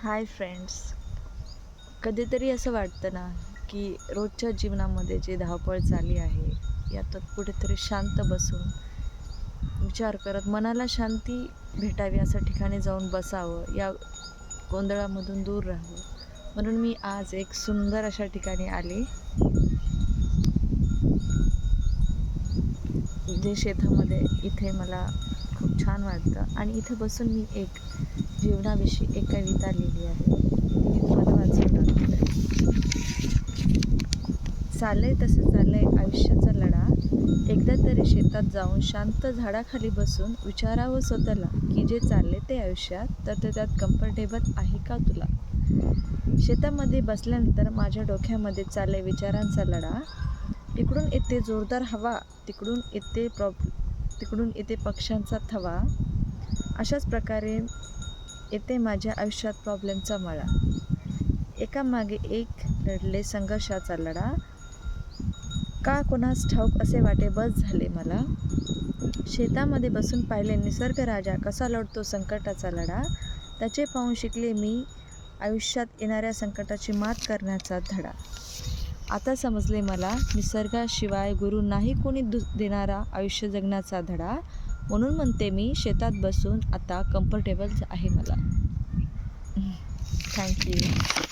Hi friends. कधीतरी असं वाटतं ना की रोजच्या जीवनामध्ये जे धावपळ चालली आहे यातच कुठेतरी शांत बसून विचार करत मनाला शांती भेटावी अशा ठिकाणी जाऊन बसावं, या गोंधळामधून दूर राहावं. म्हणून मी आज एक सुंदर अशा ठिकाणी आले, जे शेतामध्ये. इथे मला खूप छान वाटतं आणि इथे बसून मी एक जीवनाविषयी एक कविता लिहिली आहे, ती मी तुम्हाला वाचून दाखवते. चाललंय तसं चाललंय आयुष्याचा लढा, एकदा तरी शेतात जाऊन शांत झाडाखाली बसून विचारावं स्वतःला की जे चालले ते आयुष्यात तर ते त्यात कम्फर्टेबल आहे का तुला. शेतामध्ये बसल्यानंतर माझ्या डोक्यामध्ये चालले विचारांचा लढा. इकडून येते जोरदार हवा, तिकडून येते पक्ष्यांचा थवा. अशाच प्रकारे येते माझ्या आयुष्यात प्रॉब्लेमचा मळा. एकामागे एक लढले संघर्षाचा लढा, का कोणास ठाऊक असे वाटे बस झाले मला. शेतामध्ये बसून पाहिले निसर्ग राजा कसा लढतो संकटाचा लढा. त्याचे पाहून शिकले मी आयुष्यात येणाऱ्या संकटाची मात करण्याचा धडा. आता समजले मला निसर्गाशिवाय गुरु नाही कोणी देणारा आयुष्य जगण्याचा धडा. म्हणून म्हणते मी शेतात बसून आता कम्फर्टेबल आहे मला. थँक्यू.